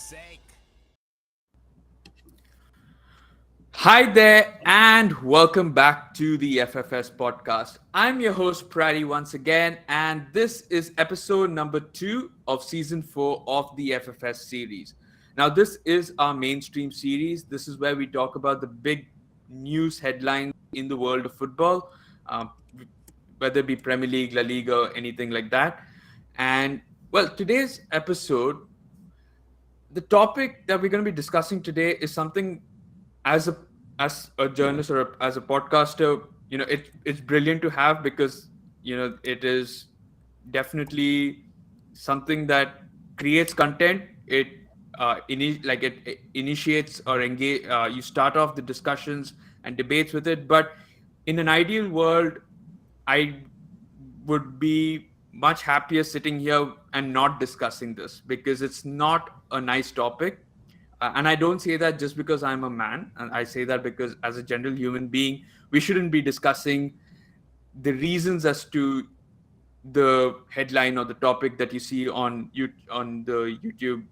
sake. Hi there, and welcome back to the FFS podcast. I'm your host, Prady, once again, and this is episode number 2 of season 4 of the FFS series. Now, this is our mainstream series. This is where we talk about the big news headlines in the world of football, um, whether it be Premier League, La Liga, or anything like that. And well, today's episode, the topic that we're going to be discussing today is something as a journalist or as a podcaster, it's brilliant to have because it is definitely something that creates content. It initiates or engage. You start off the discussions and debates with it, but in an ideal world, I would be much happier sitting here and not discussing this because it's not a nice topic. And I don't say that just because I'm a man, and I say that because as a general human being, we shouldn't be discussing the reasons as to the headline or the topic that you see on the YouTube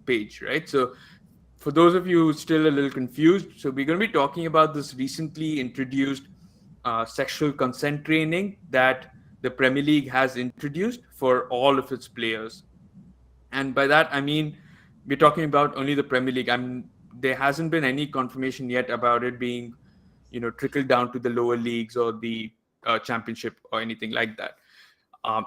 page, right? So for those of you still a little confused, so we're going to be talking about this recently introduced sexual consent training that the Premier League has introduced for all of its players. And by that, I mean, we're talking about only the Premier League. There hasn't been any confirmation yet about it being, trickled down to the lower leagues or the championship or anything like that.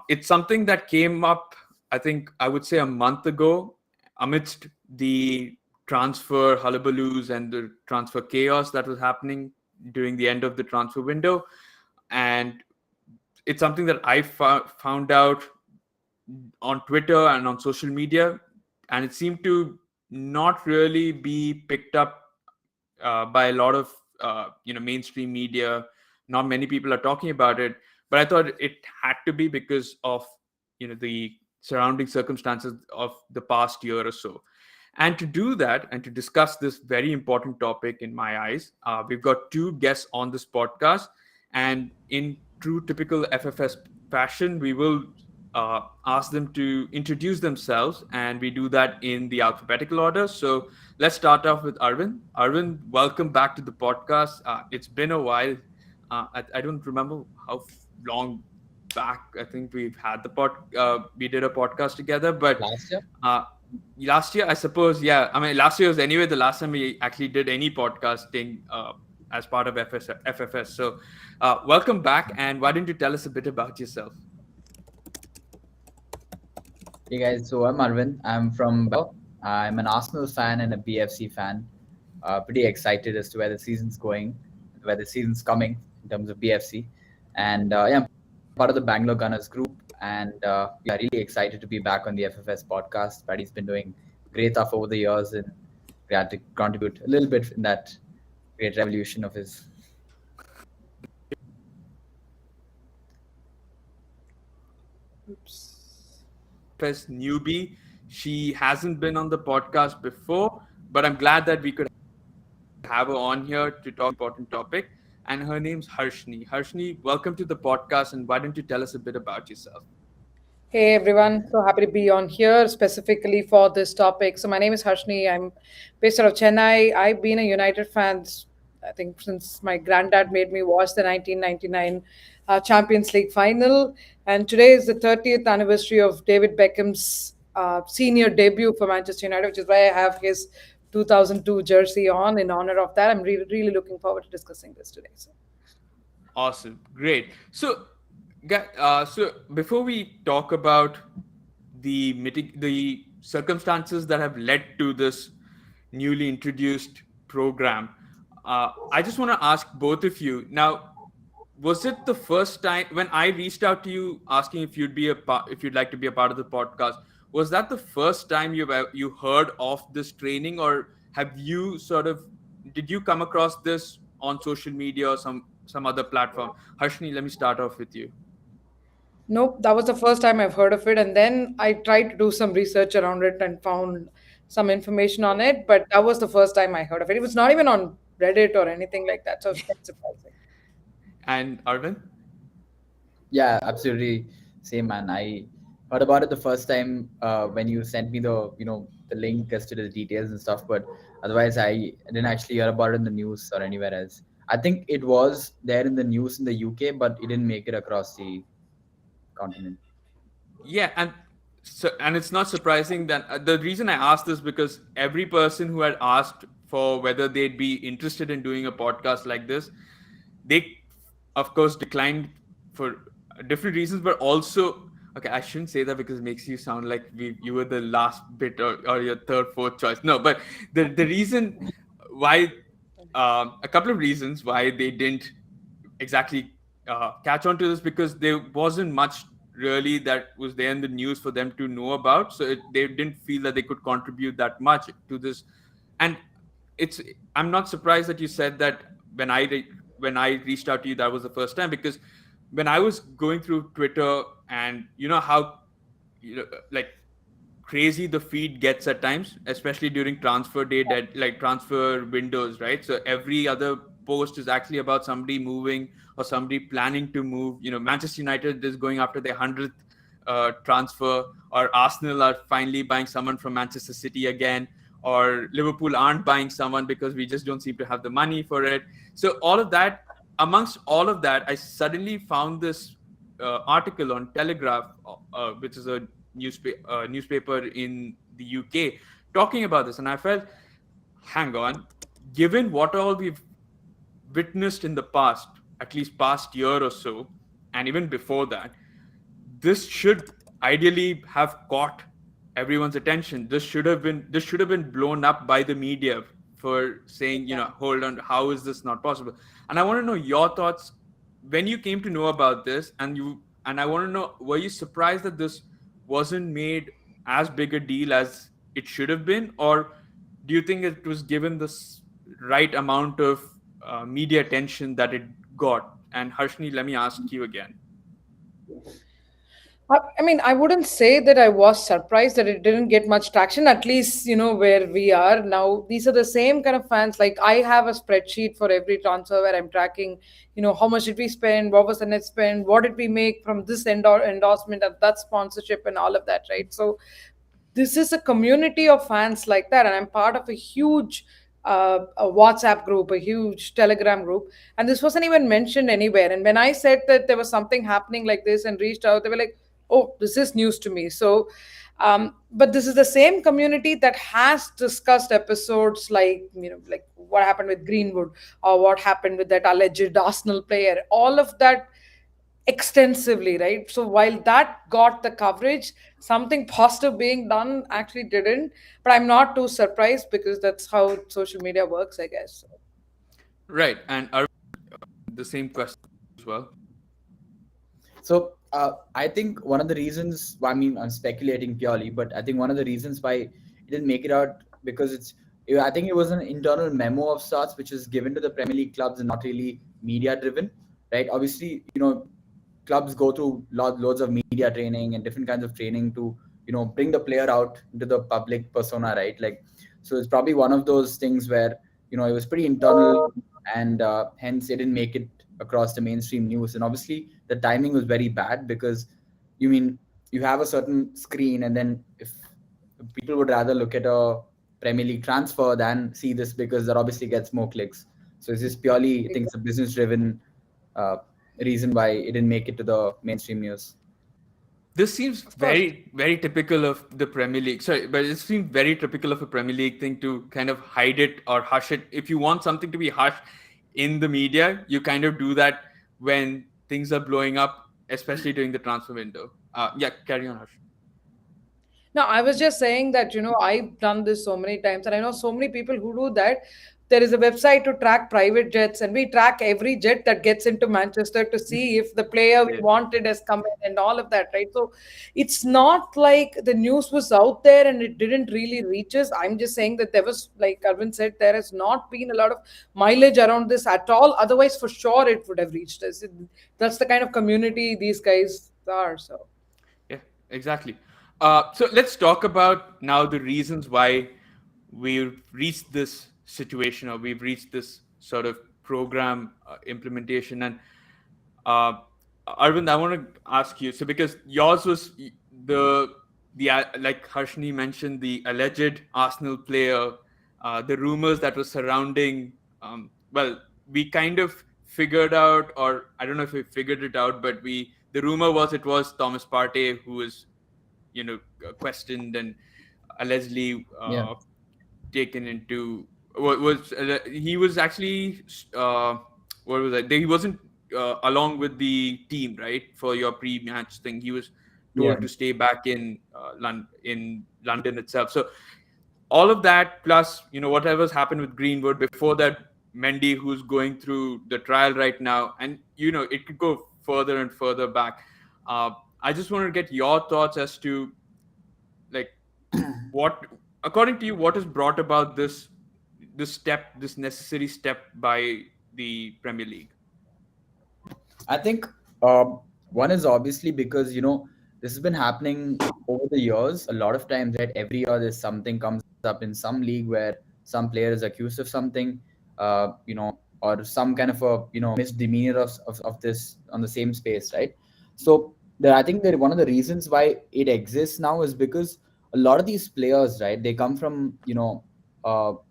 It's something that came up, I think, I would say a month ago, amidst the transfer hullabaloos and the transfer chaos that was happening during the end of the transfer window. And it's something that I found out on Twitter and on social media, and it seemed to not really be picked up by a lot of mainstream media. Not many people are talking about it, but I thought it had to be because of the surrounding circumstances of the past year or so. And to do that and to discuss this very important topic, in my eyes, we've got two guests on this podcast, and in true typical FFS fashion, we will ask them to introduce themselves, and we do that in the alphabetical order. So let's start off with Arvind. Arvind, welcome back to the podcast. It's been a while. I don't remember how long back. I think we've had we did a podcast together, but Last year. uh, last year, I suppose. Yeah, I mean, last year was anyway the last time we actually did any podcasting as part of FFS. So, welcome back, and why don't you tell us a bit about yourself? Hey guys, so I'm Arvind. I'm from Bangalore. I'm an Arsenal fan and a BFC fan. Pretty excited as to where the season's going, where the season's coming in terms of BFC. And yeah, I'm part of the Bangalore Gunners group. And yeah, really excited to be back on the FFS podcast. Paddy's been doing great stuff over the years, and we had to contribute a little bit in that great revolution of his. FFS newbie. She hasn't been on the podcast before, but I'm glad that we could have her on here to talk important topic. And her name's Harshni. Harshni, welcome to the podcast, and why don't you tell us a bit about yourself? Hey everyone, so happy to be on here specifically for this topic. So my name is Harshni. I'm based out of Chennai. I've been a United fan, I think, since my granddad made me watch the 1999 Champions League final. And today is the 30th anniversary of David Beckham's senior debut for Manchester United, which is why I have his 2002 jersey on in honor of that. I'm really looking forward to discussing this today. So. Awesome, great. So before we talk about the circumstances that have led to this newly introduced program, I just want to ask both of you now. Was it the first time when I reached out to you asking if if you'd like to be a part of the podcast? Was that the first time you heard of this training, or have you did you come across this on social media or some other platform? Harshni, let me start off with you. Nope, that was the first time I've heard of it. And then I tried to do some research around it and found some information on it. But that was the first time I heard of it. It was not even on Reddit or anything like that. So it's quite surprising. And Arvind? Yeah, absolutely. Same man. I heard about it the first time when you sent me the the link as to the details and stuff. But otherwise, I didn't actually hear about it in the news or anywhere else. I think it was there in the news in the UK, but it didn't make it across the continent. Yeah, and it's not surprising that the reason I asked this because every person who had asked for whether they'd be interested in doing a podcast like this, they of course declined for different reasons, but also okay, I shouldn't say that because it makes you sound like you were the last bit or your third, fourth choice. No, but the reason why a couple of reasons why they didn't exactly catch on to this because there wasn't much really that was there in the news for them to know about. So they didn't feel that they could contribute that much to this. And it's I'm not surprised that you said that when I reached out to you that was the first time because when I was going through Twitter and you know how like crazy the feed gets at times, especially during transfer day, that like transfer windows, right? So every other post is actually about somebody moving or somebody planning to move. Manchester United is going after their 100th transfer, or Arsenal are finally buying someone from Manchester City again, or Liverpool aren't buying someone because we just don't seem to have the money for it. So all of that, amongst all of that, I suddenly found this article on Telegraph, which is a newspaper in the UK, talking about this, and I felt, hang on, given what all we've witnessed in the past, at least past year or so, and even before that, this should ideally have caught everyone's attention. This should have been blown up by the media for saying, hold on, how is this not possible? And I want to know your thoughts when you came to know about this, and I want to know, were you surprised that this wasn't made as big a deal as it should have been, or do you think it was given the right amount of media attention that it got? And Harshni, let me ask you again. I mean, I wouldn't say that I was surprised that it didn't get much traction, at least, where we are now. These are the same kind of fans. Like, I have a spreadsheet for every transfer where I'm tracking, how much did we spend, what was the net spend, what did we make from this endorsement and that sponsorship and all of that, right? So, this is a community of fans like that, and I'm part of a huge a WhatsApp group, a huge Telegram group, and this wasn't even mentioned anywhere. And when I said that there was something happening like this and reached out, they were like, "Oh, this is news to me." So, but this is the same community that has discussed episodes like like what happened with Greenwood or what happened with that alleged Arsenal player. All of that extensively, right? So while that got the coverage, something positive being done actually didn't. But I'm not too surprised because that's how social media works, I guess. Right, and the same question as well. So I think one of the reasons, I mean, I'm speculating purely, but I think one of the reasons why it didn't make it out because I think it was an internal memo of sorts which is given to the Premier League clubs and not really media driven, right? Obviously, clubs go through loads of media training and different kinds of training to bring the player out into the public persona, right? Like, so it's probably one of those things where it was pretty internal, and hence it didn't make it across the mainstream news. And obviously the timing was very bad because you have a certain screen, and then if people would rather look at a Premier League transfer than see this because that obviously gets more clicks. So it's just purely, I think it's a business driven uh, reason why it didn't make it to the mainstream news. This seems Of course. very, very typical of the Premier League. Sorry, but it seems very typical of a Premier League thing to kind of hide it or hush it. If you want something to be hushed in the media, you kind of do that when things are blowing up, especially during the transfer window. Yeah, carry on, Harsh. No, I was just saying that, I've done this so many times, and I know so many people who do that. There is a website to track private jets, and we track every jet that gets into Manchester to see if the player we Yeah. wanted has come in and all of that, right? So it's not like the news was out there and it didn't really reach us. I'm just saying that there was, like Arvind said, there has not been a lot of mileage around this at all. Otherwise, for sure, it would have reached us. That's the kind of community these guys are. So. Yeah, exactly. So let's talk about now the reasons why we've reached this situation, or we've reached this sort of program implementation. And uh, Arvind, I want to ask you, so because yours was the like Harshni mentioned, the alleged Arsenal player, the rumors that were surrounding. Well, we kind of figured out, or I don't know if we figured it out, but the rumor was it was Thomas Partey who was, questioned and allegedly Yeah, taken into was he was actually what was that? He wasn't along with the team, right, for your pre-match thing. He was yeah, told to stay back in in London itself. So all of that, plus whatever's happened with Greenwood before that, Mendy, who's going through the trial right now, and it could go further and further back. Uh, I just want to get your thoughts as to, like, what, according to you, what has brought about this necessary step by the Premier League? I think one is obviously because this has been happening over the years. A lot of times, right? Every year, there's something comes up in some league where some player is accused of something, or some kind of a misdemeanor of this on the same space, right? So I think that one of the reasons why it exists now is because a lot of these players, right? They come from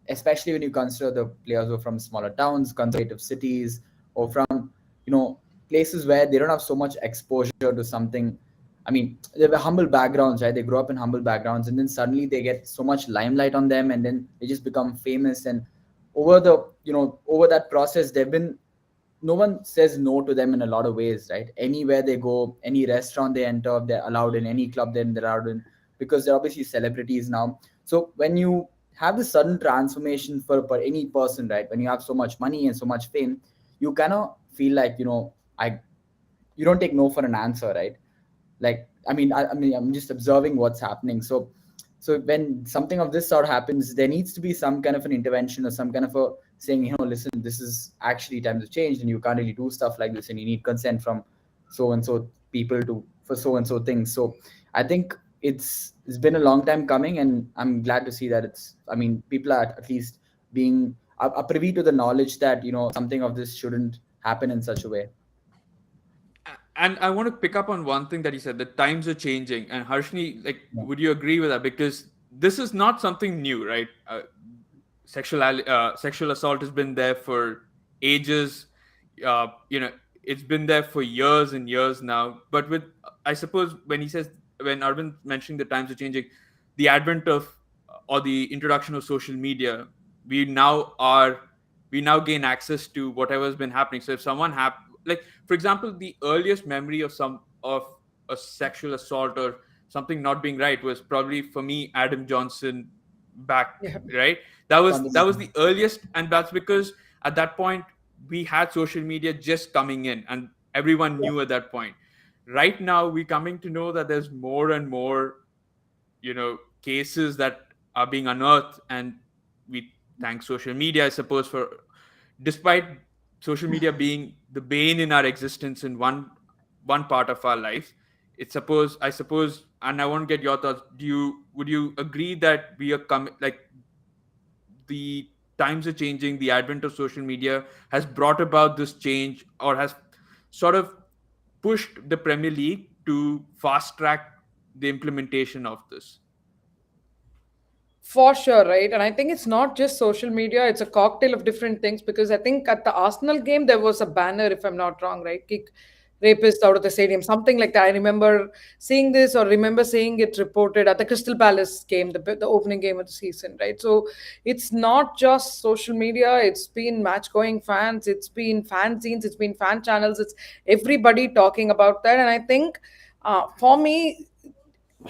especially when you consider the players who are from smaller towns, conservative cities, or from you know places where they don't have so much exposure to something. I mean, they have humble backgrounds, right? They grow up in humble backgrounds, and then suddenly they get so much limelight on them, and then they just become famous. And over that process, they've been no one says no to them in a lot of ways, right? Anywhere they go, any restaurant they enter, they're allowed in. Any club they're allowed in, because they're obviously celebrities now. So when you have this sudden transformation for any person, right? When you have so much money and so much fame, you cannot feel like I you don't take no for an answer, right? Like, I mean, I'm just observing what's happening. So when something of this sort happens, there needs to be some kind of an intervention or some kind of a saying, listen, this is actually time to change, and you can't really do stuff like this, and you need consent from so and so people to for so and so things. So I think it's been a long time coming, and I'm glad to see that people are at least being are privy to the knowledge that something of this shouldn't happen in such a way. And I want to pick up on one thing that you said, the times are changing. And Harshni, like, would you agree with that? Because this is not something new, right? Sexual assault has been there for ages. uh, you know it's been there for years and years now. But with, I suppose, when Arvind mentioning the times are changing, the advent of, or the introduction of social media, we now are we now gain access to whatever's been happening. So if like, for example, the earliest memory of a sexual assault or something not being right was probably, for me, Adam Johnson back, Yeah. right? That was the 100%. earliest, and that's because at that point we had social media just coming in, and everyone knew at that point. Right now we're coming to know that there's more and more cases that are being unearthed, and we thank social media, I suppose, for, despite social media being the bane in our existence in one part of our life. I suppose, and I want to get your thoughts. Would you agree that we are coming, like, the times are changing, the advent of social media has brought about this change, or has sort of pushed the Premier League to fast track the implementation of this? For sure, right? And I think it's not just social media, it's a cocktail of different things, because I think at the Arsenal game, there was a banner, if I'm not wrong, right? Kick rapists out of the stadium, something like that. I remember seeing this, or remember seeing it reported at the Crystal Palace game, the opening game of the season, right? So it's not just social media, it's been match going fans, it's been fanzines, it's been fan channels, it's everybody talking about that. And I think for me,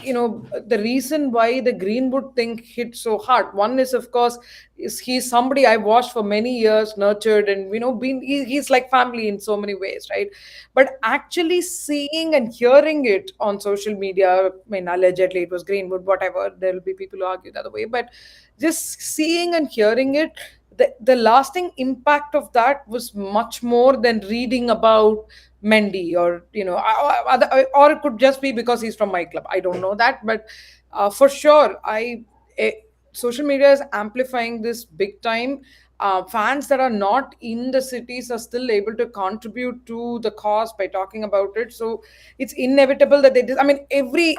the reason why the Greenwood thing hit so hard, one is, of course, is he's somebody I watched for many years, nurtured, and been he's like family in so many ways, right? But actually seeing and hearing it on social media, I mean, allegedly it was Greenwood, whatever, there will be people who argue the other way, but just seeing and hearing it, the lasting impact of that was much more than reading about Mendy, or or it could just be because he's from my club. I don't know that, but for sure, social media is amplifying this big time. Fans that are not in the cities are still able to contribute to the cause by talking about it. So it's inevitable that they I mean,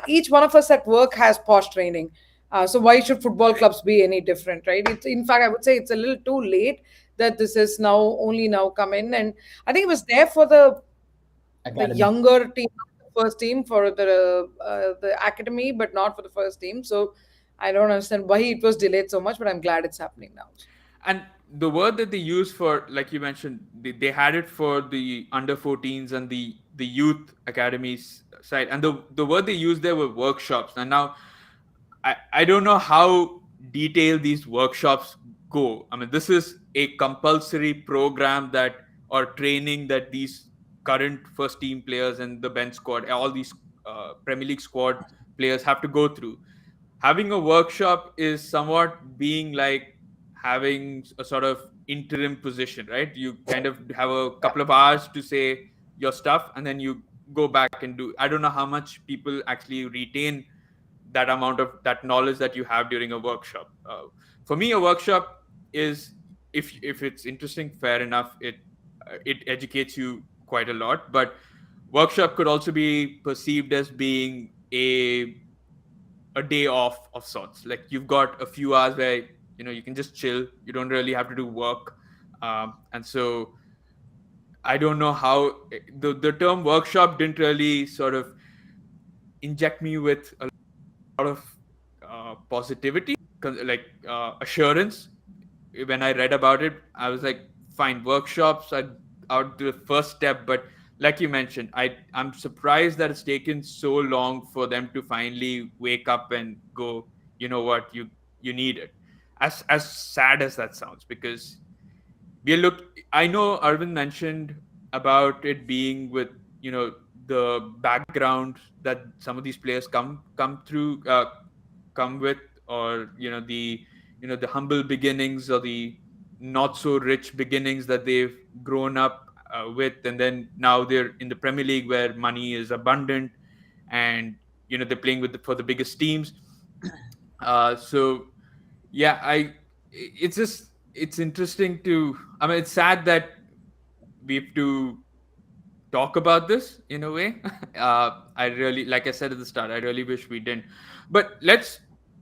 each one of us at work has posh training. So why should football clubs be any different, right? It's, in fact, I would say it's a little too late that this is now only now come in. And I think it was there for the Academy. younger team, first team for the academy, but not for the first team. So I don't understand why it was delayed so much, but I'm glad it's happening now. And the word that they use for, like you mentioned, they had it for the under 14s and the youth academies side, and the word they used there were workshops. And now I don't know how detailed these workshops go. I mean, this is a compulsory program that, or training that these current first team players and the bench squad, all these Premier League squad players have to go through. Having a workshop is somewhat being like having a sort of interim position, right? You kind of have a couple of hours to say your stuff, and then you go back and do. I don't know how much people actually retain that amount of that knowledge that you have during a workshop. For me, a workshop is, if it's interesting, fair enough. It educates you quite a lot, but workshop could also be perceived as being a day off of sorts. Like you've got a few hours where you can just chill. You don't really have to do work, and so I don't know how the term workshop didn't really sort of inject me with a lot of positivity, like assurance. When I read about it, I was like, fine, workshops are the first step, but like you mentioned, I'm surprised that it's taken so long for them to finally wake up and go, you know what, you need it. As sad as that sounds, because I know Arvind mentioned about it being with the background that some of these players come through, come with, or the humble beginnings, or the not so rich beginnings that they've grown up with, and then now they're in the Premier League where money is abundant, and they're playing for the biggest teams. So yeah, it's just, it's interesting to, I mean, it's sad that we have to talk about this in a way. I really, like I said at the start, I really wish we didn't. But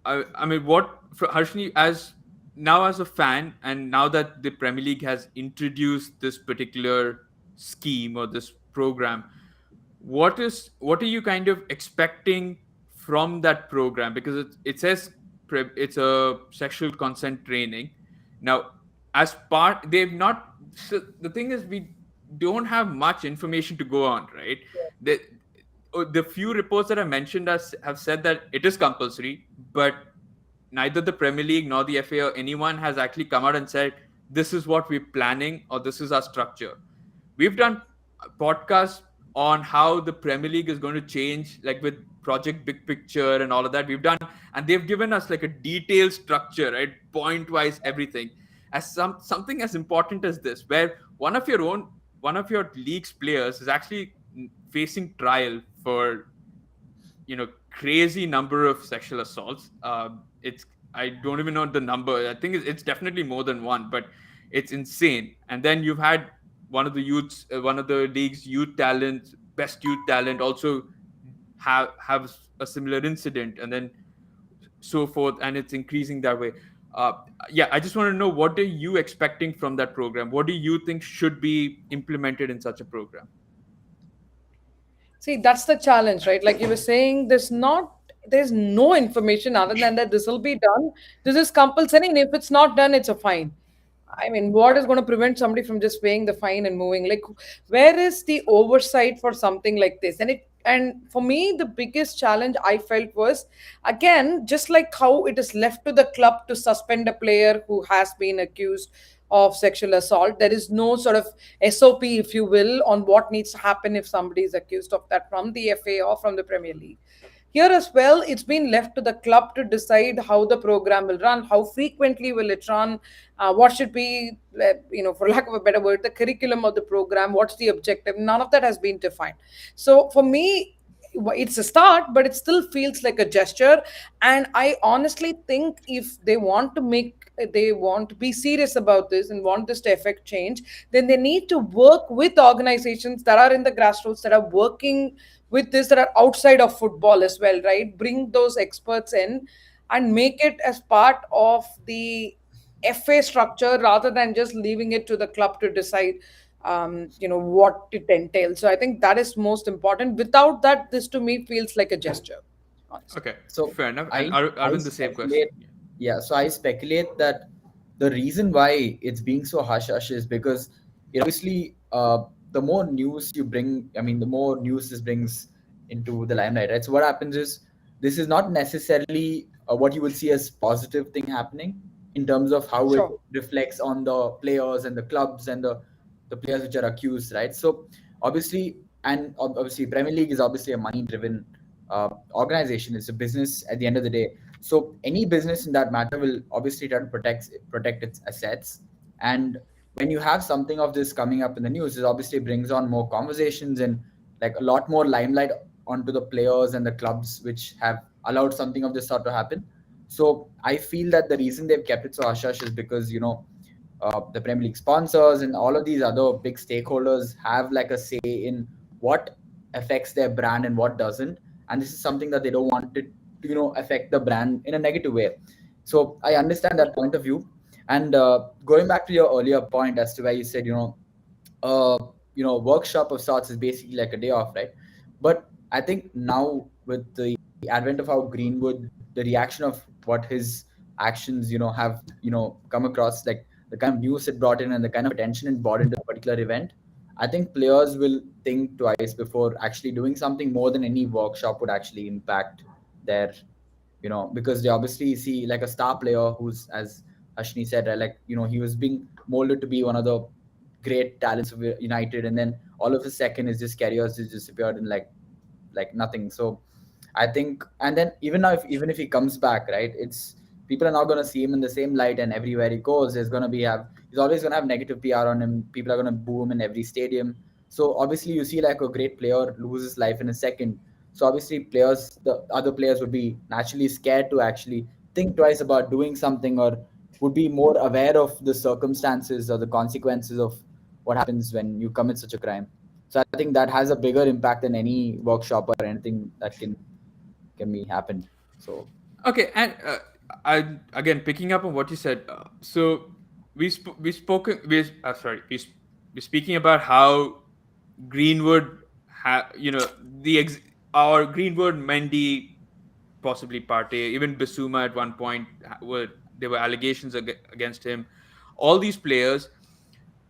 I mean, what for Harshni, as now as a fan, and now that the Premier League has introduced this particular scheme or this program, what are you kind of expecting from that program? Because it says it's a sexual consent training. Now, as part, they've not, so the thing is, we don't have much information to go on, right? The few reports that I mentioned have said that it is compulsory, but neither the Premier League nor the FA or anyone has actually come out and said this is what we're planning or this is our structure. We've done podcasts on how the Premier League is going to change, like with Project Big Picture and all of that. We've done, and they've given us like a detailed structure, right? Point wise, everything. As something as important as this, where one of your league's players is actually facing trial for crazy number of sexual assaults. It's, I don't even know the number. I think it's definitely more than one, but it's insane. And then you've had one of the league's youth talent, best youth talent, also have a similar incident, and then so forth, and it's increasing that way. uh, yeah, I just want to know, what are you expecting from that program? What do you think should be implemented in such a program? See, that's the challenge, right? Like you were saying, there's no information other than that this will be done. This is compulsory, and if it's not done, it's a fine. I mean, what is going to prevent somebody from just paying the fine and moving? Like, where is the oversight for something like this? And for me, the biggest challenge I felt was, again, just like how it is left to the club to suspend a player who has been accused of sexual assault. There is no sort of SOP, if you will, on what needs to happen if somebody is accused of that from the FA or from the Premier League. Here as well, it's been left to the club to decide how the program will run, how frequently will it run, what should be, for lack of a better word, the curriculum of the program, what's the objective. None of that has been defined. So for me, it's a start, but it still feels like a gesture. And I honestly think if they want to be serious about this and want this to affect change, then they need to work with organizations that are in the grassroots, that are working with this, that are outside of football as well, right? Bring those experts in and make it as part of the FA structure rather than just leaving it to the club to decide, what it entails. So I think that is most important. Without that, this to me feels like a gesture, honestly. Okay, So fair enough. And I Arvind, the same question. speculate, yeah. So I speculate that the reason why it's being so hush hush is because obviously the more news you bring, I mean, the more news this brings into the limelight, right? So what happens is this is not necessarily what you will see as positive thing happening in terms of how it Sure. reflects on the players and the clubs and the players which are accused, right? So obviously, and obviously, Premier League is obviously a money driven organization. It's a business at the end of the day. So any business in that matter will obviously try to protect its assets. And when you have something of this coming up in the news, it obviously brings on more conversations and like a lot more limelight onto the players and the clubs which have allowed something of this sort to happen. So I feel that the reason they've kept it so hush hush is because the Premier League sponsors and all of these other big stakeholders have like a say in what affects their brand and what doesn't. And this is something that they don't want it to, affect the brand in a negative way. So I understand that point of view. And going back to your earlier point as to where you said, uh, workshop of sorts is basically like a day off, right? But I think now with the advent of how Greenwood, the reaction of what his actions, have, come across, like the kind of news it brought in and the kind of attention it brought into a particular event, I think players will think twice before actually doing something more than any workshop would actually impact their, because they obviously see like a star player who's, as Ashni said, right, like, he was being molded to be one of the great talents of United, and then all of a second his just career has just disappeared in like nothing. So I think, and then even now, even if he comes back, right, it's people are not going to see him in the same light, and everywhere he goes, there's going to be have he's always going to have negative PR on him. People are going to boo him in every stadium. So obviously, you see like a great player lose his life in a second. So obviously, the other players would be naturally scared to actually think twice about doing something, or would be more aware of the circumstances or the consequences of what happens when you commit such a crime. So I think that has a bigger impact than any workshop or anything that can be happened. So Okay, and I again picking up on what you said. So we spoken we sorry we're speaking about how Greenwood the our Greenwood, Mendy, possibly Partey, even Bissouma at one point were there were allegations against him. All these players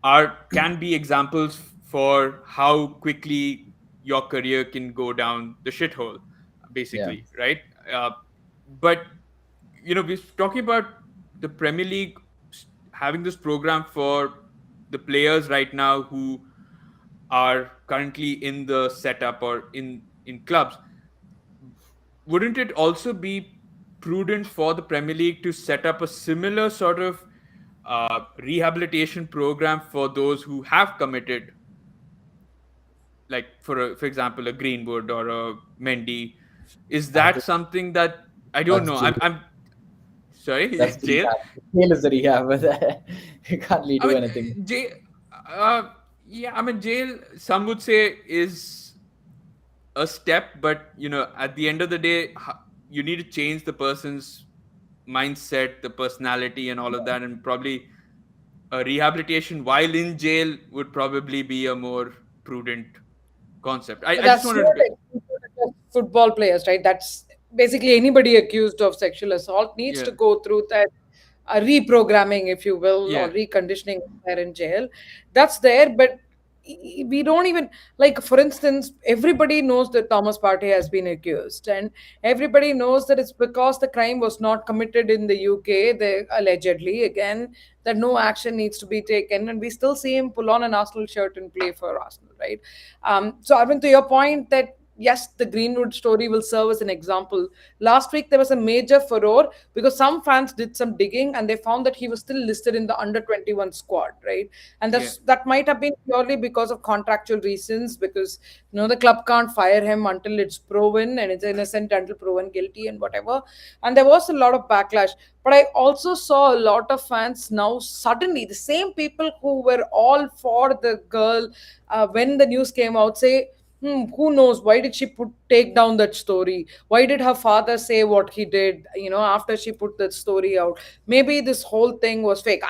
can be examples for how quickly your career can go down the shithole, yeah, basically, right? Uh, but we're talking about the Premier League having this program for the players right now who are currently in the setup or in clubs. Wouldn't it also be prudent for the Premier League to set up a similar sort of rehabilitation program for those who have committed, like for example, a Greenwood or a Mendy? Is I that think something that I don't that's know? jail. I'm sorry, That's the jail. rehab. Jail is the rehab, but you can't really I do mean, anything. jail. Yeah, I mean, jail. Some would say is a step, but at the end of the day, you need to change the person's mindset, the personality, and all of that, and probably a rehabilitation while in jail would probably be a more prudent concept. I just That's not wanted to, exclusive to just football players, right? That's basically anybody accused of sexual assault needs yeah, to go through that reprogramming, if you will, or yeah, reconditioning there in jail. That's there, but we don't even, like, for instance, everybody knows that Thomas Partey has been accused, and everybody knows that it's because the crime was not committed in the UK. They allegedly, again, that no action needs to be taken, and we still see him pull on an Arsenal shirt and play for Arsenal, right? So Arvind, to your point, that yes, the Greenwood story will serve as an example. Last week there was a major furore because some fans did some digging and they found that he was still listed in the under 21 squad, right? And Yeah. that might have been purely because of contractual reasons, because the club can't fire him until it's proven, and it's innocent until proven guilty and whatever. And there was a lot of backlash. But I also saw a lot of fans now, suddenly the same people who were all for the girl when the news came out, say, who knows, why did she take down that story? Why did her father say what he did, after she put that story out? Maybe this whole thing was fake.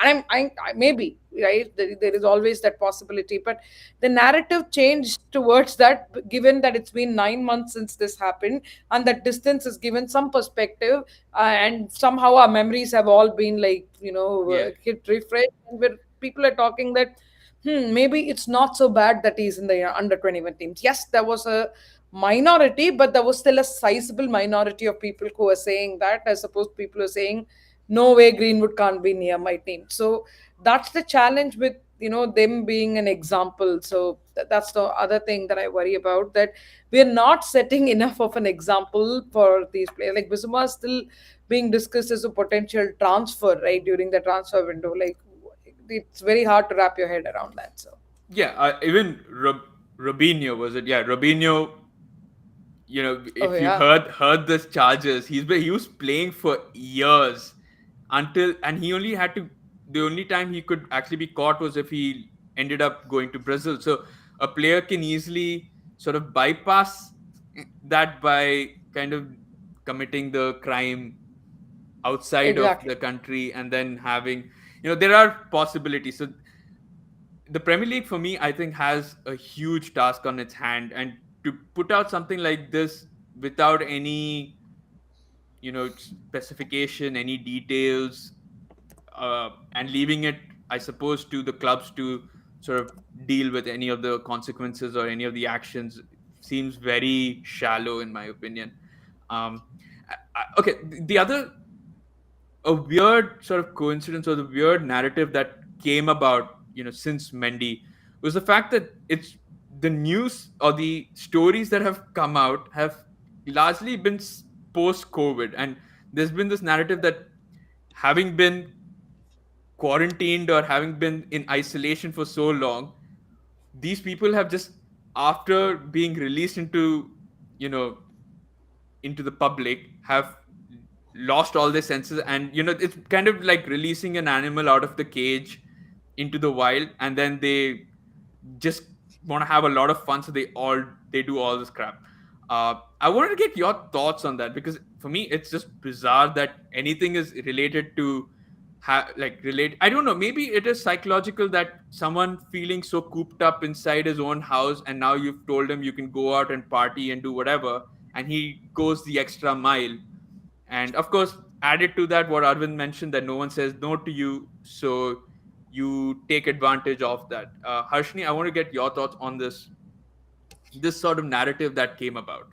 Maybe, right? There is always that possibility. But the narrative changed towards that, given that it's been 9 months since this happened, and that distance has given some perspective, and somehow our memories have all been like, Yeah. hit refresh, and where people are talking that, maybe it's not so bad that he's in the under 21 teams. Yes, there was a minority, but there was still a sizable minority of people who are saying that, as opposed people are saying, no way, Greenwood can't be near my team. So that's the challenge with, them being an example. So that's the other thing that I worry about, that we're not setting enough of an example for these players. Like Bisuma is still being discussed as a potential transfer, right, during the transfer window. Like, it's very hard to wrap your head around that. So Yeah. Even Robinho, was it? Yeah, Robinho. oh If you yeah, heard this charges, he was playing for years until, and he only had to, the only time he could actually be caught was if he ended up going to Brazil. So a player can easily sort of bypass that by kind of committing the crime outside of exactly. the country, and then having, there are possibilities. So the Premier League, for me, I think, has a huge task on its hand, and to put out something like this without any, specification, any details, and leaving it, I suppose, to the clubs to sort of deal with any of the consequences or any of the actions, seems very shallow, in my opinion. Um, okay, the other, a weird sort of coincidence, or the weird narrative that came about, since Mendy, was the fact that it's the news or the stories that have come out have largely been post COVID, and there's been this narrative that, having been quarantined or having been in isolation for so long, these people have just, after being released you know into the public, have lost all their senses, and it's kind of like releasing an animal out of the cage into the wild, and then they just want to have a lot of fun, so they do all this crap. I wanted to get your thoughts on that, because for me it's just bizarre that anything is related to like relate, I don't know, maybe it is psychological, that someone feeling so cooped up inside his own house, and now you've told him you can go out and party and do whatever, and he goes the extra mile. And of course, added to that, what Arvind mentioned, that no one says no to you, so you take advantage of that. Harshni, I want to get your thoughts on this sort of narrative that came about.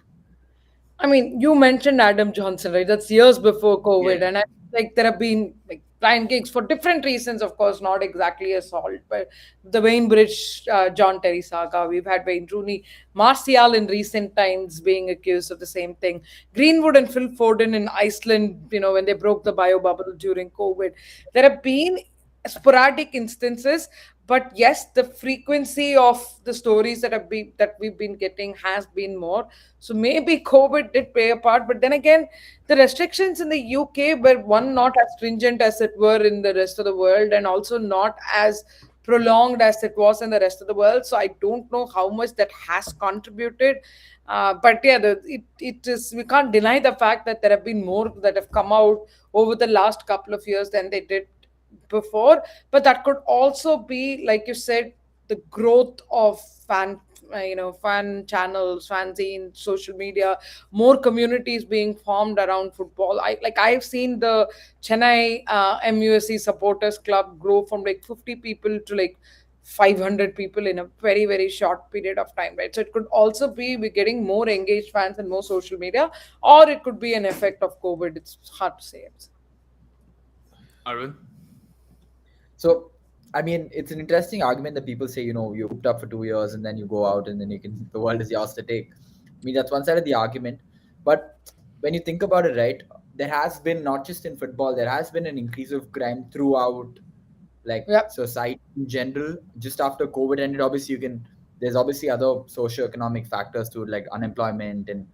I mean, you mentioned Adam Johnson, right? That's years before Yeah. COVID, and I like there have been like blind gigs for different reasons. Of course, not exactly assault, but the Wayne Bridge, John Terry saga. We've had Wayne Rooney, Martial in recent times being accused of the same thing. Greenwood and Phil Foden in Iceland, when they broke the bio bubble during COVID. There have been sporadic instances, but yes, the frequency of the stories that we've been getting has been more. So maybe COVID did play a part, but then again, the restrictions in the UK were, one, not as stringent as it were in the rest of the world, and also not as prolonged as it was in the rest of the world. So I don't know how much that has contributed. But yeah, it is, we can't deny the fact that there have been more that have come out over the last couple of years than they did before. But that could also be, like you said, the growth of fan channels, fanzine, social media, more communities being formed around football. I've seen the Chennai MUSC supporters club grow from like 50 people to like 500 people in a very very short period of time, right? So it could also be we're getting more engaged fans and more social media, or it could be an effect of COVID. It's hard to say. Arvind? So, I mean, it's an interesting argument that people say, you cooped up for 2 years and then you go out and then the world is yours to take. I mean, that's one side of the argument. But when you think about it, right, there has been, not just in football, there has been an increase of crime throughout like Yep. society in general. Just after COVID ended, obviously there's obviously other socio-economic factors to it, like unemployment and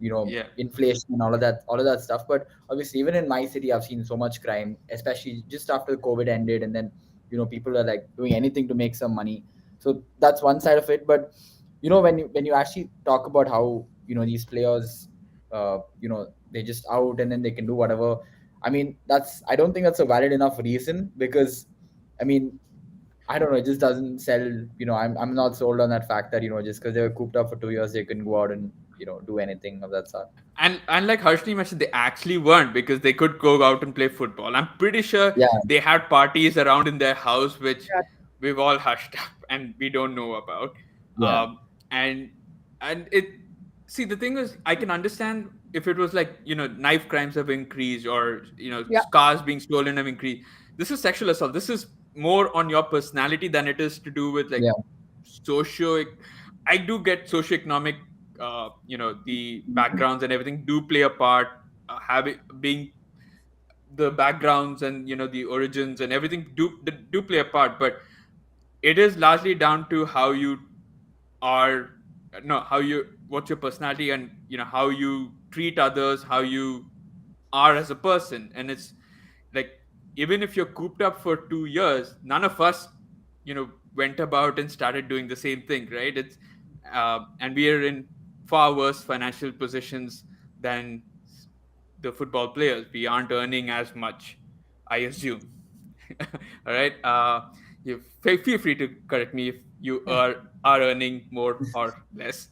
Yeah. inflation and all of that stuff. But obviously, even in my city, I've seen so much crime, especially just after COVID ended, and then people are like doing anything to make some money. So that's one side of it. But when you actually talk about how these players, they just out and then they can do whatever. I mean, I don't think that's a valid enough reason, because I mean, I don't know, it just doesn't sell. I'm not sold on that fact that just because they were cooped up for 2 years, they couldn't go out and do anything of that sort. And like Harshni mentioned, they actually weren't, because they could go out and play football. I'm pretty sure Yeah, they had parties around in their house, which Yeah. we've all hushed up and we don't know about. yeah, And it see, the thing is, I can understand if it was like, knife crimes have increased, or Yeah. cars being stolen have increased. This is sexual assault. This is more on your personality than it is to do with like yeah, socio. I do get socioeconomic, the backgrounds and everything do play a part. Having being the backgrounds and the origins and everything do play a part, but it is largely down to how you are, no, how you, what's your personality, and how you treat others, how you are as a person. And it's like, even if you're cooped up for 2 years, none of us went about and started doing the same thing, right? It's and we are in far worse financial positions than the football players. We aren't earning as much, I assume. All right. You feel free to correct me if you are earning more or less.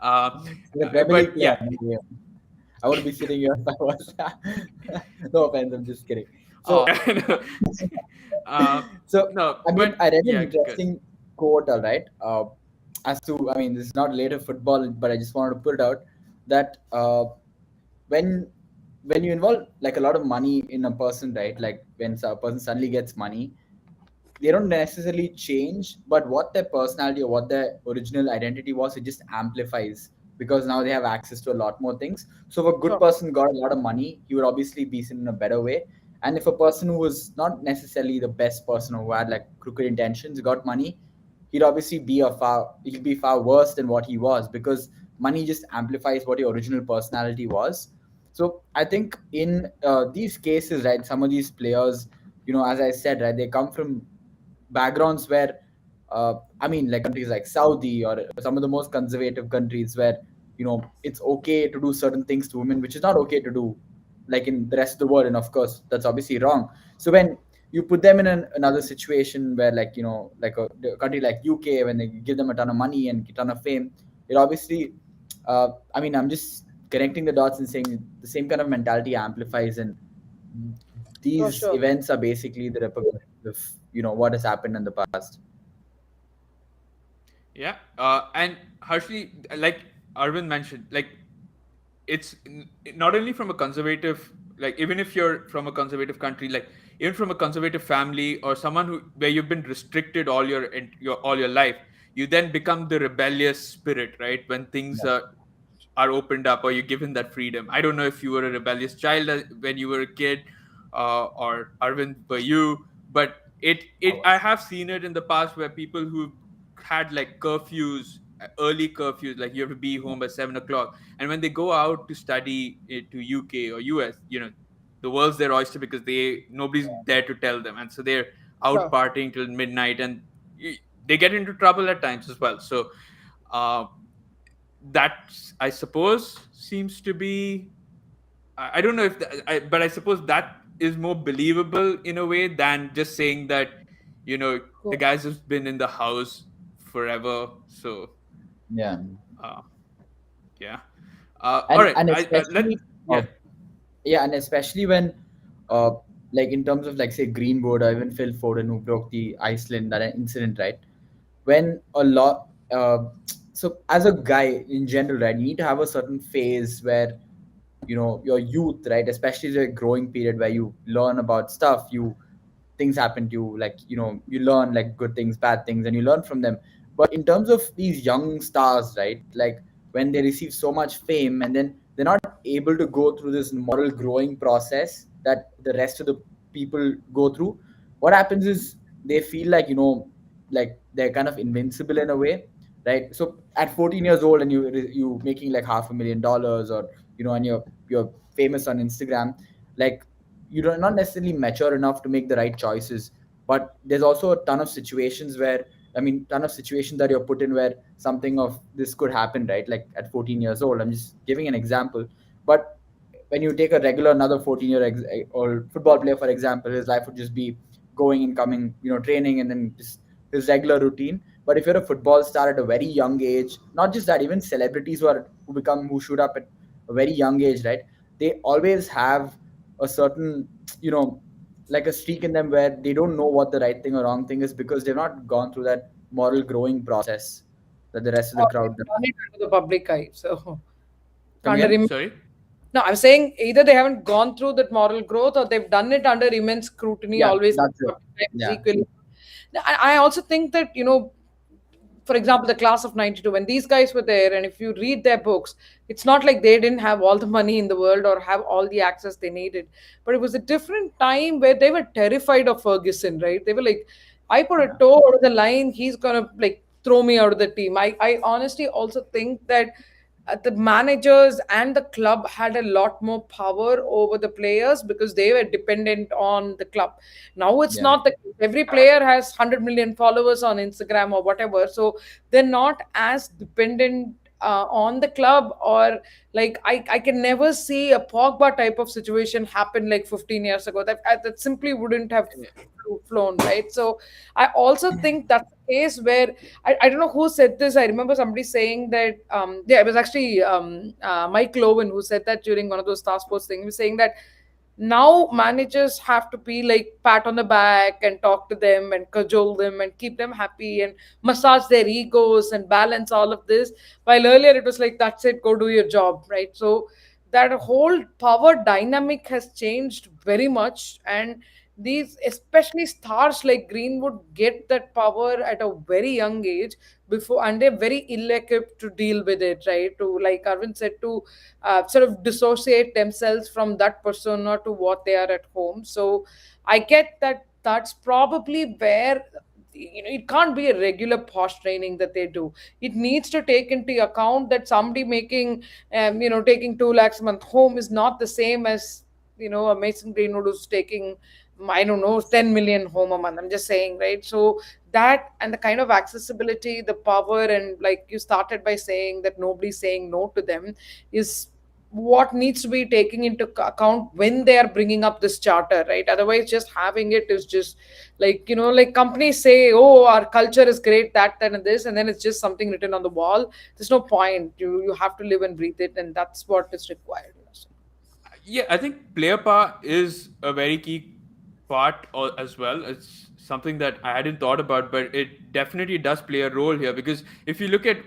uh, the Premier but League player. yeah. Yeah. I wouldn't be sitting here if I was. No offense, I'm just kidding. Oh. So, uh, so no, I mean, but I read an yeah, good. interesting quote, all right. As to, I mean, this is not related to football, but I just wanted to put it out that when when you involve like a lot of money in a person, right? Like when a person suddenly gets money, they don't necessarily change, but what their personality or what their original identity was, it just amplifies, because now they have access to a lot more things. So if a good Sure. person got a lot of money, he would obviously be seen in a better way. And if a person who was not necessarily the best person, or who had like crooked intentions, got money, he'd be far worse than what he was, because money just amplifies what your original personality was. So I think in these cases, right, some of these players, as I said, right, they come from backgrounds where I mean, like countries like Saudi or some of the most conservative countries, where it's okay to do certain things to women which is not okay to do like in the rest of the world, and of course that's obviously wrong. So when you put them in another situation where, like, like a country like UK, when they give them a ton of money and a ton of fame, it obviously I mean, I'm just connecting the dots and saying the same kind of mentality amplifies, and For these sure. events are basically the repercussions of what has happened in the past. Yeah. And Harshly, like Arvind mentioned, like, it's not only from a conservative, like, even if you're from a conservative country, like even from a conservative family, or someone where you've been restricted all your life, you then become the rebellious spirit, right? When things Yeah. are opened up, or you're given that freedom. I don't know if you were a rebellious child when you were a kid, or Arvind, were you? But I I was. have seen it in the past, where people who had like curfews, early curfews, like you have to be home by 7 o'clock, and when they go out to study to UK or US, the world's their oyster, because nobody's there to tell them, and so they're out Sure. partying till midnight, and they get into trouble at times as well. So uh, that, I suppose, seems to be, I don't know if but I suppose that is more believable in a way than just saying that the Cool. guys have been in the house forever. So Yeah. uh, yeah. All and right. and I let especially Yeah. yeah, and especially when uh like in terms of, like, say, Greenwood, or even Phil Foden, who broke the Iceland, that incident, right? When a lot so as a guy in general, right, you need to have a certain phase where your youth, right, especially the growing period, where you learn about stuff, things happen to you, like, you learn like good things, bad things, and you learn from them. But in terms of these young stars, right, like, when they receive so much fame and then they're not able to go through this moral growing process that the rest of the people go through, what happens is they feel like, like they're kind of invincible in a way, right? So at 14 years old and you making like $500,000, or and you're famous on Instagram, like you're not necessarily mature enough to make the right choices. But there's also a ton of situations where, ton of situations that you're put in where something of this could happen, right? Like at 14 years old, I'm just giving an example. But when you take a regular another 14-year old football player, for example, his life would just be going and coming, training, and then just his regular routine. But if you're a football star at a very young age, not just that, even celebrities who shoot up at a very young age, right? They always have a certain, you know like a streak in them where they don't know what the right thing or wrong thing is, because they've not gone through that moral growing process that the rest of the Or crowd they've does. done it under the public eye. So Come under again? Sorry. no, I'm saying either they haven't gone through that moral growth or they've done it under immense scrutiny, Yeah, always that's it. public eye is Yeah. equally. I also think that, for example, the class of 92, when these guys were there, and if you read their books, it's not like they didn't have all the money in the world or have all the access they needed. But it was a different time where they were terrified of Ferguson, right? They were like, I put a Yeah. toe out of the line, he's going to like throw me out of the team. I honestly also think that the managers and the club had a lot more power over the players because they were dependent on the club. Now it's Yeah. not the case. Every player has 100 million followers on Instagram or whatever, so they're not as dependent on the club. Or like I can never see a Pogba type of situation happen like 15 years ago. That simply wouldn't have flown, right? So I also think that's the case where I don't know who said this. I remember somebody saying that, yeah, it was actually Mike Lowen who said that during one of those task force things. He was saying that now managers have to be like pat on the back and talk to them and cajole them and keep them happy and massage their egos and balance all of this. While earlier it was like, that's it, go do your job, right? So that whole power dynamic has changed very much. And these, especially stars like Greenwood, get that power at a very young age before, and they're very ill-equipped to deal with it, right? To, like Arvind said, to sort of dissociate themselves from that persona to what they are at home. So I get that that's probably where, it can't be a regular posh training that they do. It needs to take into account that somebody making taking 2 lakhs a month home is not the same as a Mason Greenwood who's taking, I don't know, 10 million home a month. I'm just saying, right? So that, and the kind of accessibility, the power, and like you started by saying that nobody's saying no to them, is what needs to be taken into account when they are bringing up this charter, right? Otherwise, just having it is just like, like companies say, oh, our culture is great, that and this, and then it's just something written on the wall. There's no point. You have to live and breathe it, and that's what is required. So, Yeah, I think player power is a very key part as well. It's something that I hadn't thought about, but it definitely does play a role here because if you look at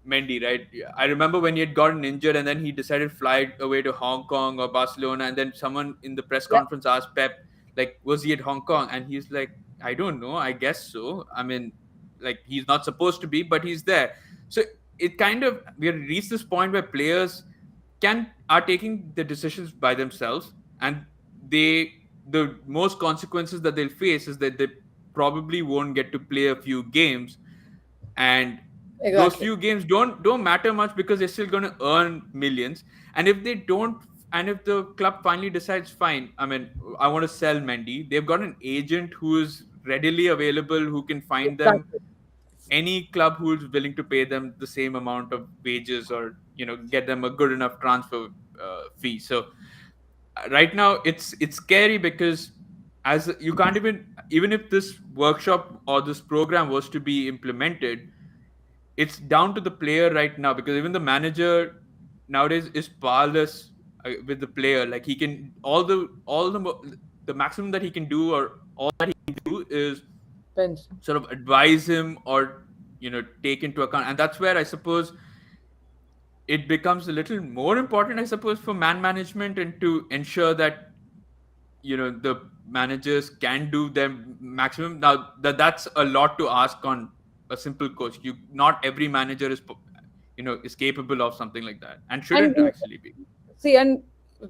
Mendy, right? I remember when he had gotten injured and then he decided to fly away to Hong Kong or Barcelona, and then someone in the press yeah, conference asked Pep, like, was he at Hong Kong? And he's like, I don't know. I guess so. I mean, like he's not supposed to be, but he's there. So it kind of we have reached this point where players can are taking the decisions by themselves, and they the most consequences that they'll face is that they probably won't get to play a few games, and those exactly. few games don't matter much because they're still going to earn millions. And if they don't, and if the club finally decides, fine, I mean, I want to sell Mendy, they've got an agent who is readily available, who can find them Exactly. any club who's willing to pay them the same amount of wages, or get them a good enough transfer fee. So right now it's scary because as you can't even if this workshop or this program was to be implemented, it's down to the player right now, because even the manager nowadays is powerless with the player. Like he can the maximum that he can do, or all that he can do, is Depends. sort of advise him or take into account. And that's where I suppose it becomes a little more important, I suppose, for man management, and to ensure that the managers can do their maximum. Now that's a lot to ask on a simple coach. You Not every manager is capable of something like that and And shouldn't actually be. see, and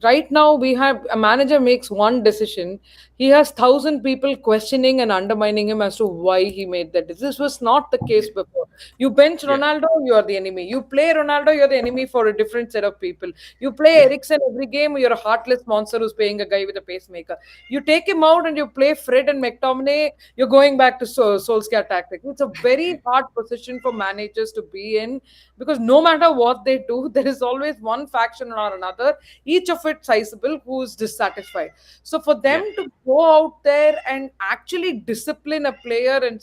right now we have a manager makes one decision. He has 1,000 people questioning and undermining him as to why he made that. This was not the case Yeah, before. You bench yeah, Ronaldo, you are the enemy. You play Ronaldo, you're the enemy for a different set of people. You play yeah, Ericsson every game, you're a heartless monster who's playing a guy with a pacemaker. You take him out and you play Fred and McTominay, you're going back to Solskjaer tactic. It's a very hard position for managers to be in, because no matter what they do, there is always one faction or another, each of it sizable, who is dissatisfied. So for yeah, them to go out there and actually discipline a player, and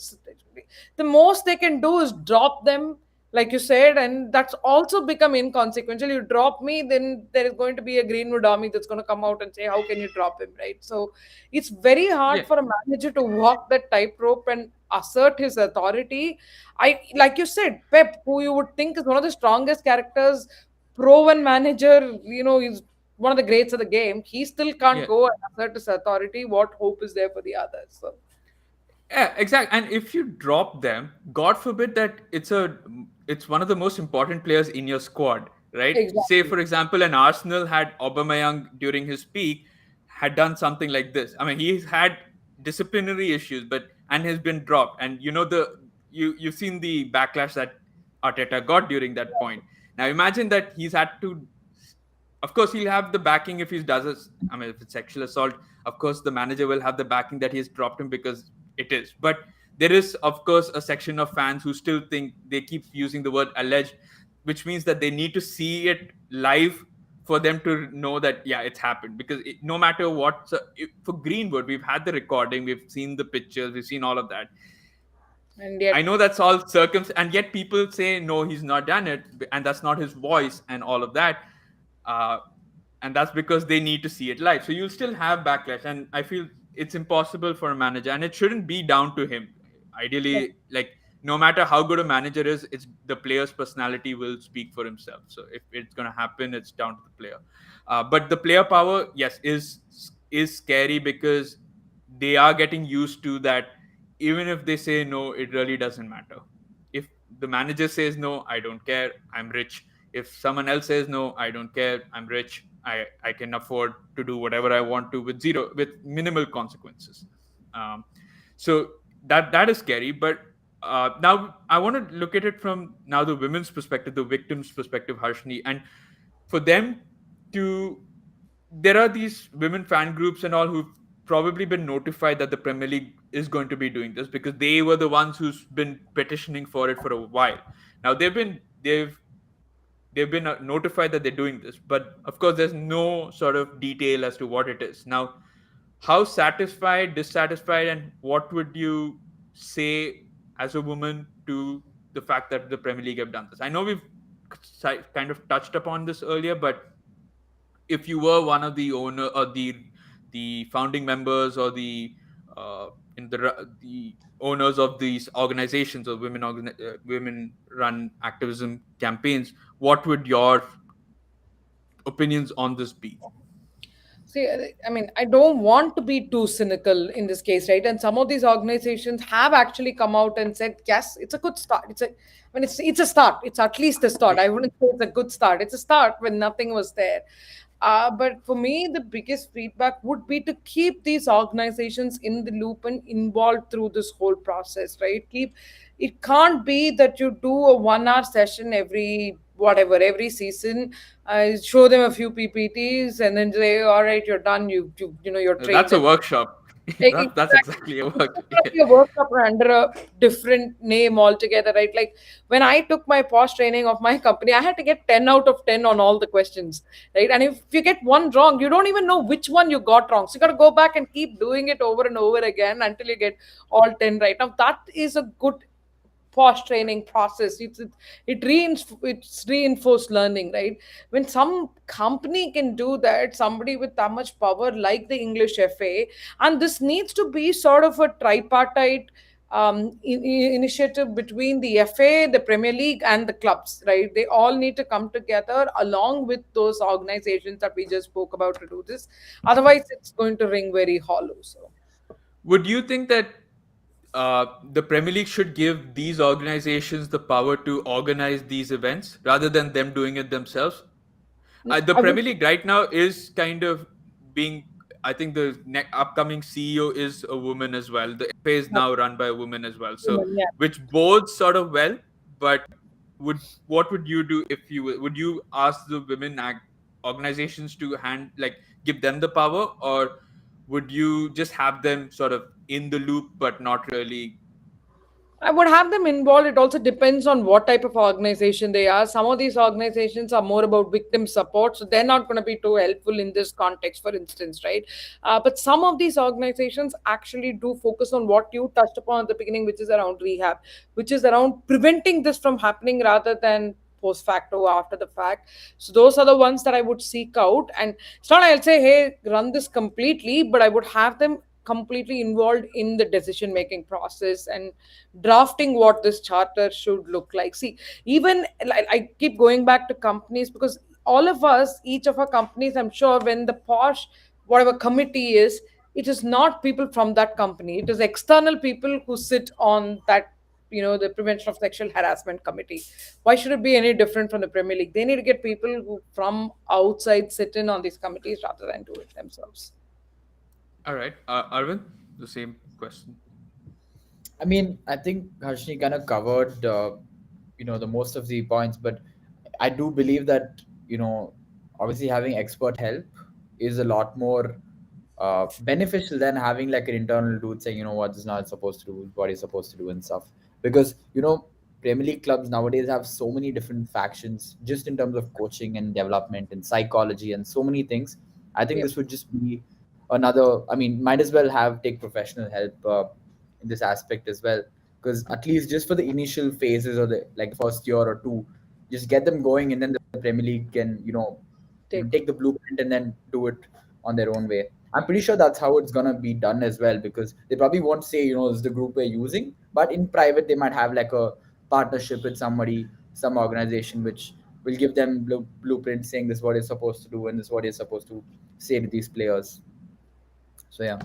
the most they can do is drop them, like you said, and that's also become inconsequential. You drop me, then there is going to be a Greenwood army that's going to come out and say, how can you drop him, right? So it's very hard yeah, for a manager to walk that tightrope and assert his authority. I, like you said, Pep, who you would think is one of the strongest characters, proven manager, he's one of the greats of the game. He still can't yeah. go and assert his authority. What hope is there for the others? So Yeah, exactly. And if you drop them, God forbid that it's one of the most important players in your squad, right? Say exactly. for example, an Arsenal had Aubameyang during his peak had done something like this. I mean, he's had disciplinary issues, but and has been dropped. And you've seen the backlash that Arteta got during that point. Now imagine that he's had to, of course he'll have the backing if he does it. I mean, if it's sexual assault, of course the manager will have the backing that he's dropped him because it is. But there is of course a section of fans who still think, they keep using the word alleged, which means that they need to see it live for them to know that yeah, it's happened. Because no matter what, so for Greenwood, we've had the recording, we've seen the pictures, we've seen all of that. And I yet, know that's all and yet people say no, he's not done it, and that's not his voice, and all of that. Uh, and that's because they need to see it live. So you'll still have backlash, and I feel it's impossible for a manager, and it shouldn't be down to him. Ideally, like no matter how good a manager is, it's the player's personality will speak for himself. So if it's going to happen, it's down to the player. But the player power, yes, is scary because they are getting used to that. Even if they say no, it really doesn't matter. If the manager says no, I don't care, I'm rich. If someone else says no, I don't care, I'm rich, I can afford to do whatever I want to with minimal consequences. Um, so that is scary. But now I want to look at it from now the women's perspective, the victim's perspective, Harshni. And for them to, there are these women fan groups and all who've probably been notified that the Premier League is going to be doing this because they were the ones who's been petitioning for it for a while. Now they've been notified that they're doing this, but of course there's no sort of detail as to what it is. Now, how satisfied, dissatisfied, and what would you say as a woman to the fact that the Premier League have done this? I know we've kind of touched upon this earlier, but if you were one of the owner or the founding members or uh, the owners of these organizations or women run activism campaigns, what would your opinions on this be? see, I mean, I don't want to be too cynical in this case, right? And some of these organizations have actually come out and said, yes, it's a good start. It's a start. It's at least a start. I wouldn't say it's a good start. It's a start when nothing was there. But for me, the biggest feedback would be to keep these organizations in the loop and involved through this whole process, right? It can't be that you do a 1 hour session every whatever every season, show them a few PPTs, and then say, all right, you're done. You're trained That's a them. workshop. That's Exactly. exactly a It's workshop. gonna be a workshop under a different name altogether, right? Like when I took my POS training of my company, I had to get 10 out of 10 on all the questions, right? And if you get one wrong, you don't even know which one you got wrong. So you got to go back and keep doing it over and over again until you get all 10 right. Now, that is a good post training process. It's reinforced learning, right? When some company can do that, somebody with that much power like the English FA, and this needs to be sort of a tripartite initiative between the FA, the Premier League, and the clubs, right? They all need to come together along with those organizations that we just spoke about to do this. Otherwise, it's going to ring very hollow. So Would you think that the Premier League should give these organizations the power to organize these events rather than them doing it themselves. The I would, Premier League right now is kind of being. I think the upcoming CEO is a woman as well. The FA is now run by a woman as well. So, yeah. which bodes sort of well. But would what would you do if you would you ask the women organizations to give them the power, or would you just have them sort of in the loop but not really? I would have them involved. It also depends on what type of organization they are. Some of these organizations are more about victim support, so they're not going to be too helpful in this context, for instance, right? But some of these organizations actually do focus on what you touched upon at the beginning, which is around rehab, which is around preventing this from happening rather than post facto after the fact. So those are the ones that I would seek out. And it's not I'll say, hey, run this completely, but I would have them completely involved in the decision making process and drafting what this charter should look like. See, even I keep going back to companies because all of us, each of our companies, I'm sure when the posh whatever committee is, it is not people from that company, it is external people who sit on that, the prevention of sexual harassment committee. Why should it be any different from the Premier League? They need to get people who from outside sit in on these committees rather than do it themselves. All right, Arvind, the same question. I mean, I think Harshni kind of covered, the most of the points, but I do believe that, obviously having expert help is a lot more beneficial than having like an internal dude saying, what is not supposed to do, what is supposed to do and stuff. Because, Premier League clubs nowadays have so many different factions just in terms of coaching and development and psychology and so many things. I think Yeah. this would just be another, I mean, might as well take professional help in this aspect as well, because at least just for the initial phases or the like first year or two, just get them going, and then the Premier League can Take. take the blueprint and then do it on their own way. I'm pretty sure that's how it's gonna be done as well, because they probably won't say, this is the group we're using, but in private they might have like a partnership with somebody, some organization, which will give them blueprint saying this is what you're supposed to do and this is what you're supposed to say to these players. So yeah.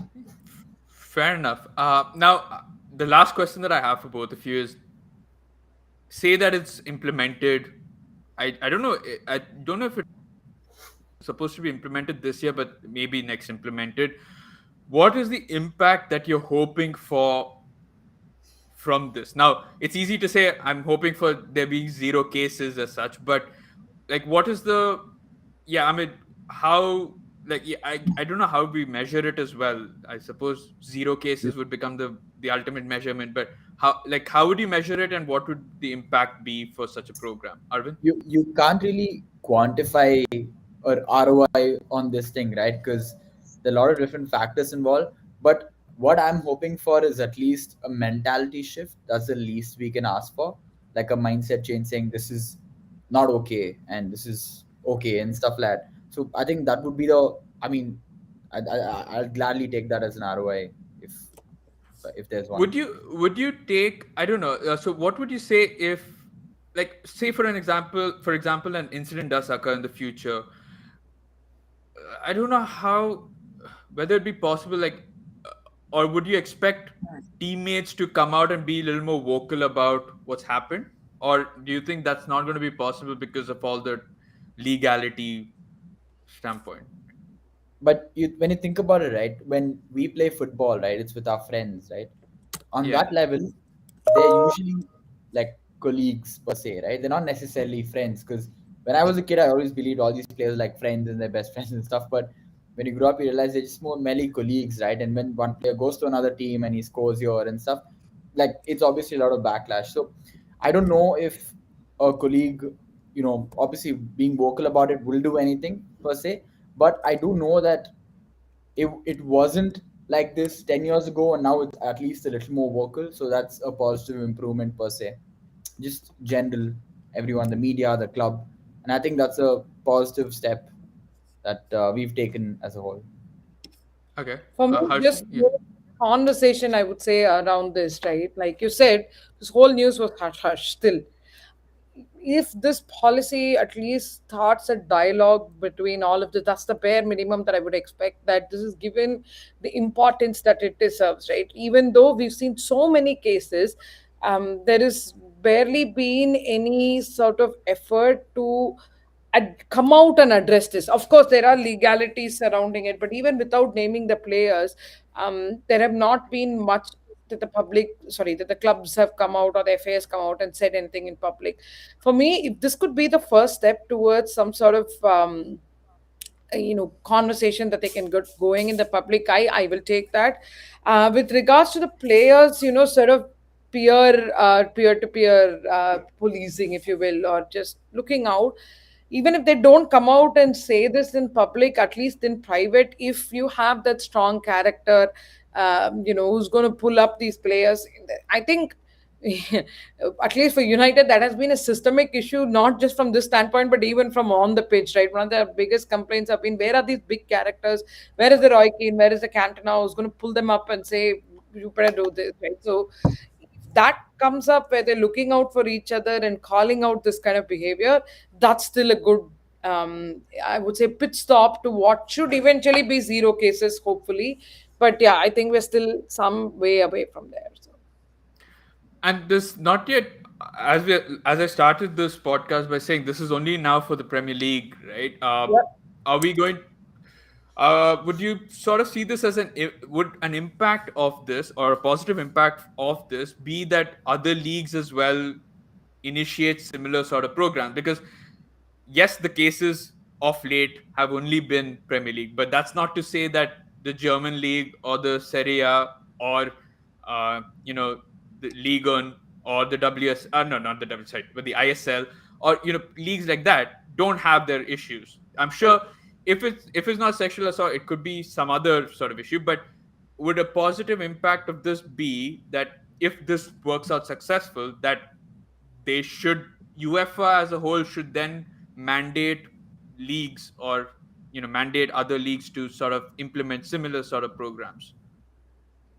Fair enough. Now, the last question that I have for both of you is: say that it's implemented. I don't know. I don't know if it's supposed to be implemented this year, but maybe next implemented. What is the impact that you're hoping for from this? Now, it's easy to say I'm hoping for there being zero cases as such, but what is the? Yeah, I mean, how? I don't know how we measure it as well. I suppose zero cases would become the ultimate measurement, but how would you measure it, and what would the impact be for such a program, Arvind? You can't really quantify or ROI on this thing, right? Because there are a lot of different factors involved. But what I'm hoping for is at least a mentality shift. That's the least we can ask for, like a mindset change, saying this is not okay and this is okay and stuff like that. So I think that would be the. I mean, I'll gladly take that as an ROI if if there's one. Would you take, I don't know, so what would you say if, say for example an incident does occur in the future. I don't know how, whether it'd be possible, uh, or would you expect teammates to come out and be a little more vocal about what's happened, or do you think that's not going to be possible because of all the legality standpoint? But when you think about it, right, when we play football, right, it's with our friends, right? On Yeah. that level, they're usually like colleagues per se, right? They're not necessarily friends. Because when I was a kid, I always believed all these players like friends and their best friends and stuff. But when you grow up, you realize they're just more merely colleagues, right? And when one player goes to another team and he scores here and stuff, like it's obviously a lot of backlash. So I don't know if a colleague, obviously being vocal about it will do anything per se. But I do know that it wasn't like this 10 years ago, and now it's at least a little more vocal, so that's a positive improvement per se, just general, everyone, the media, the club, and I think that's a positive step that we've taken as a whole. Okay. For me, Harshni, just yeah. more conversation, I would say, around this, right? Like you said, this whole news was hush hush still. if this policy at least starts a dialogue between all of this, that's the bare minimum that I would expect, that this is given the importance that it deserves, right? Even though we've seen so many cases, there is barely been any sort of effort to come out and address this. Of course, there are legalities surrounding it, but even without naming the players, there have not been much that the public, sorry, that the clubs have come out or the FA has come out and said anything in public. For me, if this could be the first step towards some sort of conversation that they can get going in the public eye, I will take that. With regards to the players, sort of peer to peer policing, if you will, or just looking out, even if they don't come out and say this in public, at least in private, if you have that strong character, who's going to pull up these players, I think at least for United, that has been a systemic issue, not just from this standpoint, but even from on the pitch, right? One of the biggest complaints have been, where are these big characters? Where is the Roy Keane? Where is the Cantona who's going to pull them up and say, you better do this, right? So if that comes up where they're looking out for each other and calling out this kind of behavior, that's still a good, I would say, pit stop to what should eventually be zero cases, hopefully. But yeah, I think we're still some way away from there. So. And this not yet, as I started this podcast by saying, this is only now for the Premier League, right? Are we going? Would you sort of see this as would an impact of this, or a positive impact of this, be that other leagues as well initiate similar sort of programs? Because yes, the cases of late have only been Premier League, but that's not to say that the German league or the Serie A or the Ligue 1 or the WS, no, not the W, sorry, but the ISL, or leagues like that don't have their issues. I'm sure if it's not sexual assault, it could be some other sort of issue. But would a positive impact of this be that if this works out successful, that they should UEFA as a whole should then mandate leagues, or mandate other leagues to sort of implement similar sort of programs?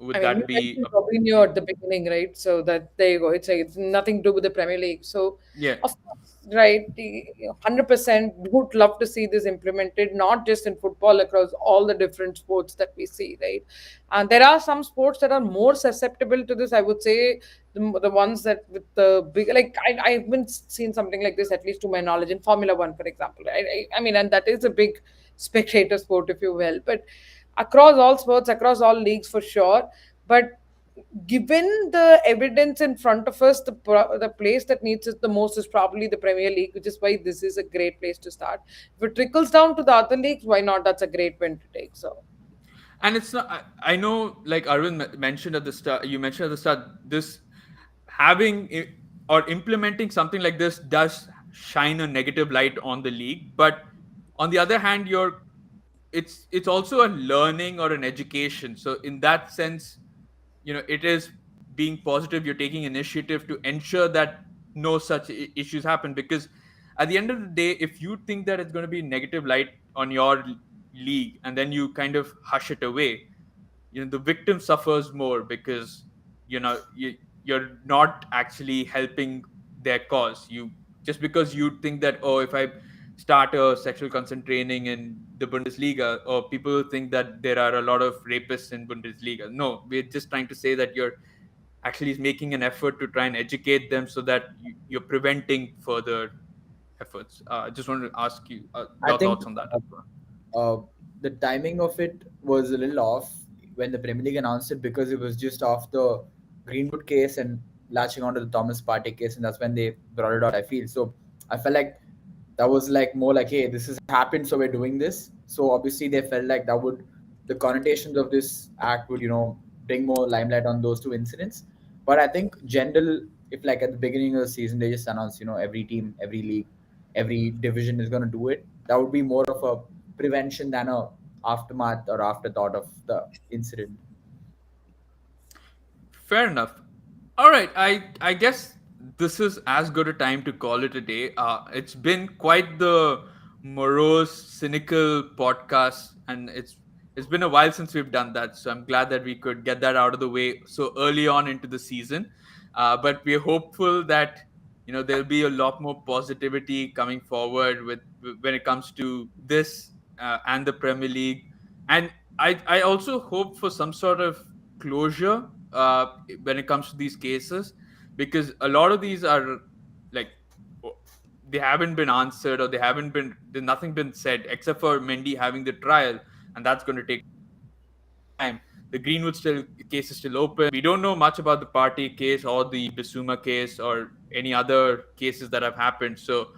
I Would mean, you that be mentioned Robinho at the beginning, right? So that there you go. It's nothing to do with the Premier League. So, yeah. of course, right, 100% would love to see this implemented, not just in football, across all the different sports that we see, right? And there are some sports that are more susceptible to this. I would say the ones that with the big, like I haven't seen something like this, at least to my knowledge, in Formula One, for example. I mean, and that is a big spectator sport, if you will, but across all sports, across all leagues for sure. But given the evidence in front of us, the place that needs it the most is probably the Premier League, which is why this is a great place to start. If it trickles down to the other leagues, why not? That's a great win to take. So. And it's not, I know, like Arvind mentioned at the start, you mentioned at the start, this or implementing something like this does shine a negative light on the league. But on the other hand, it's also a learning or an education. So in that sense, it is being positive. You're taking initiative to ensure that no such issues happen. Because at the end of the day, if you think that it's going to be negative light on your league and then you kind of hush it away, the victim suffers more, because you're not actually helping their cause. You just because you think that, oh, if I start a sexual consent training in the Bundesliga, or people think that there are a lot of rapists in Bundesliga. No, we're just trying to say that you're actually making an effort to try and educate them, so that you're preventing further efforts. I just wanted to ask you I your think thoughts on that. uh, the timing of it was a little off when the Premier League announced it, because it was just off the Greenwood case and latching onto the Thomas Partey case, and that's when they brought it out. I feel so. I felt like that was like more like, hey, this has happened, so we're doing this. So obviously they felt like that would, the connotations of this act would bring more limelight on those two incidents. But I think general, if like at the beginning of the season they just announced every team, every league, every division is going to do it, that would be more of a prevention than a aftermath or afterthought of the incident. Fair enough. All right, I guess this is as good a time to call it a day. It's been quite the morose, cynical podcast, and it's been a while since we've done that. So I'm glad that we could get that out of the way so early on into the season. But we're hopeful that there'll be a lot more positivity coming forward when it comes to this and the Premier League. And I also hope for some sort of closure when it comes to these cases, because a lot of these are like they haven't been answered, or there's nothing been said except for Mendy having the trial, and that's going to take time. The Greenwood still case is still open. We don't know much about the Party case or the Bissouma case or any other cases that have happened. So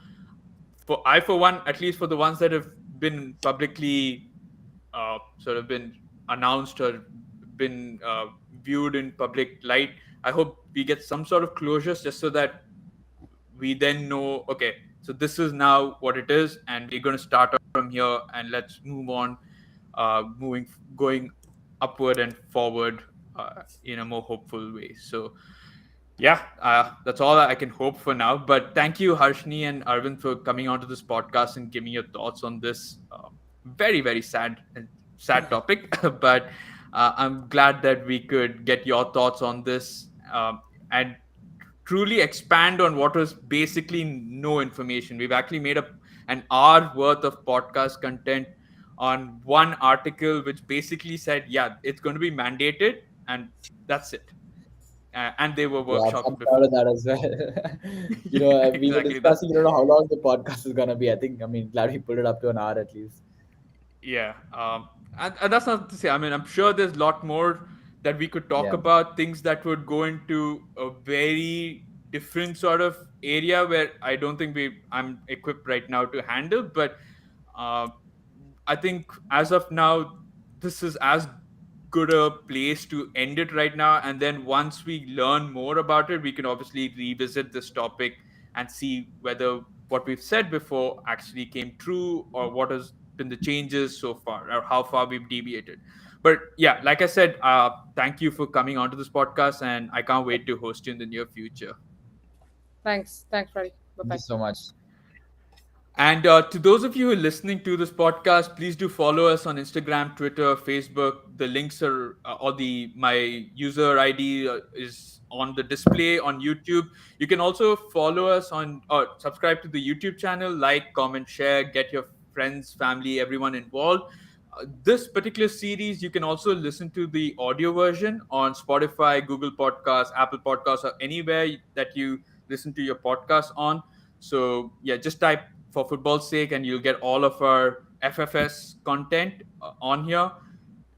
for one, at least for the ones that have been publicly sort of been announced or been viewed in public light, I hope we get some sort of closures, just so that we then know, okay, so this is now what it is, and we're going to start from here, and let's move on, going upward and forward in a more hopeful way. So yeah, that's all I can hope for now. But thank you, Harshni and Arvind, for coming onto this podcast and giving your thoughts on this very, very sad topic. But I'm glad that we could get your thoughts on this, and truly expand on what was basically no information. We've actually made an hour worth of podcast content on one article, which basically said, yeah, it's going to be mandated, and that's it. And they were Yeah, workshops I'm proud before. of that as well. Yeah, We were exactly. discussing, how long the podcast is gonna be. I mean, glad we put it up to an hour at least. Yeah. And that's not to say, I mean, I'm sure there's a lot more that we could talk Yeah. about, things that would go into a very different sort of area where I don't think I'm equipped right now to handle. But uh, I think as of now, this is as good a place to end it right now. And then once we learn more about it, we can obviously revisit this topic and see whether what we've said before actually came true, or what has been the changes so far, or how far we've deviated. But yeah, like I said, thank you for coming onto this podcast, and I can't wait to host you in the near future. Thanks, Freddy. Bye Thank you bye. so much. And to those of you who are listening to this podcast, please do follow us on Instagram, Twitter, Facebook. The links are, or the my user ID is on the display on YouTube. You can also follow us on, or subscribe to the YouTube channel, like, comment, share, get your friends, family, everyone involved. This particular series, you can also listen to the audio version on Spotify, Google Podcasts, Apple Podcasts, or anywhere that you listen to your podcast on. So yeah, just type for football's sake, and you'll get all of our FFS content on here.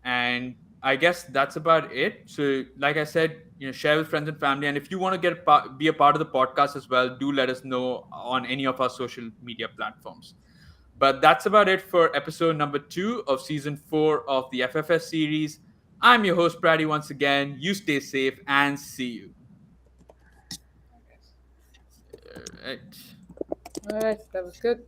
And I guess that's about it. So, like I said, share with friends and family. And if you want to be a part of the podcast as well, do let us know on any of our social media platforms. But that's about it for episode number 2 of season 4 of the FFS series. I'm your host, Praddy, once again. You stay safe and see you. All right. All right, that was good.